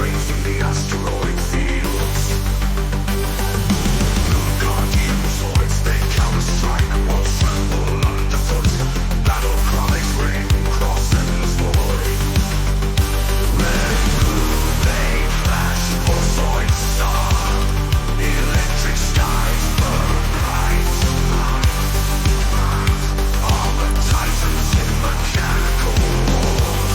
racing the asteroid fields. Guardian Zoids, they counter-strike, walls tremble underfoot. Battle cries ring, cross endless void. Red and blue, they flash for Zoidstar. Electric skies burn bright. Armored titans in mechanical wars.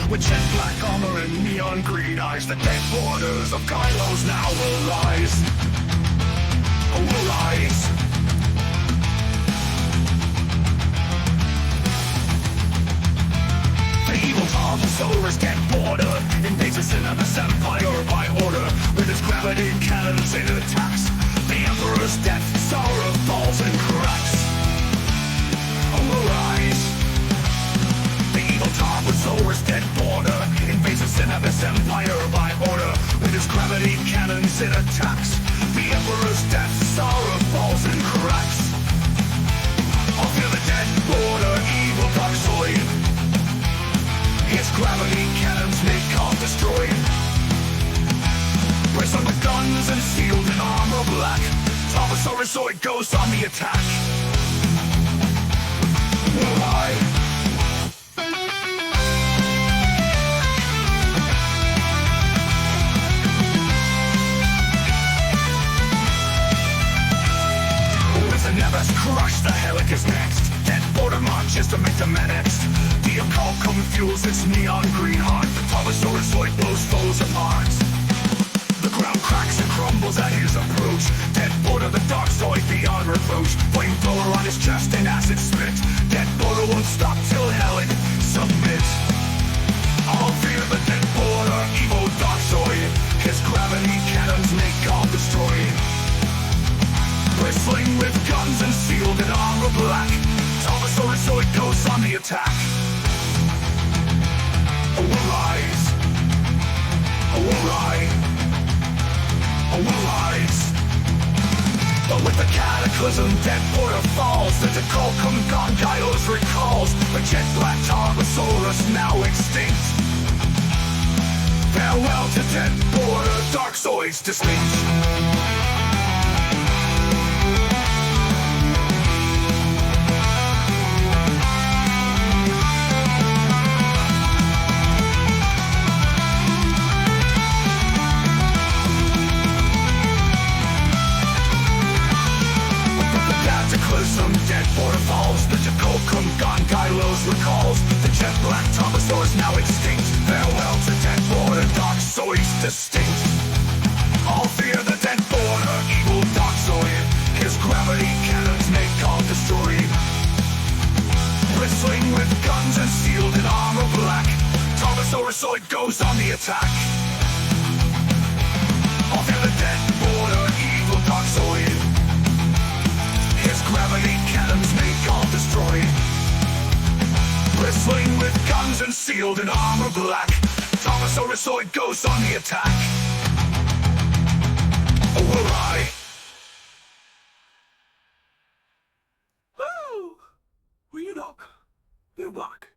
With jet black armor and neon green eyes, the Deadborders of Kylos now will rise. Oh, will rise. The evil Tom Solar's Deadborder invades the Cinemas Empire by order. With its gravity cannons it attacks. The Emperor's Death Star falls and cracks. Oh, will rise. The evil Tom Solar's Deadborder invades the Cinemas Empire by order. With its gravity cannons it attacks. The Emperor's Death Star falls and cracks. I'll feel the Deadborder, evil dark Zoid. His gravity cannons make all destroy. Braced with guns and sealed in armor black, Thomasaurus Zoid goes on the attack. Will I? Never's crushed, the Helic is next. Deadborder marches to make the men next. The occult fuels its neon green heart. The Thomasaurus Zoid blows foes apart. The ground cracks and crumbles at his approach. Deadborder, the dark Zoid beyond reproach. Flamethrower on his chest and acid spit. Deadborder won't stop till Helic submit. All fear the Deadborder, evil dark Zoid. His gravity cannons make all destroy. Bristling with guns and sealed in armor black, Thomasaurus Zoid goes on the attack. Oh, will rise. Oh, will rise. Oh, will rise. But with the cataclysm, Deadborder falls. The Decolcum Gongylos recalls. The jet black Thomasaurus now extinct. Farewell to Deadborder, dark Zoids distinct. Deadborder falls, the Decolcum Gongylos recalls. The jet black Thomasaurus now extinct. Farewell to Deadborder, dark Zoids distinct. All fear the Deadborder, evil dark Zoid. His gravity cannons make all destroy. Bristling with guns and sealed in armor black, Thomasaurus Zoid goes on the attack. All fear the Deadborder, evil dark Zoid. His gravity cannons make all destroy. Bristling with guns and sealed in armor black, Thomasaurus Zoid goes on the attack. Oh, will I? Woo! We New bug.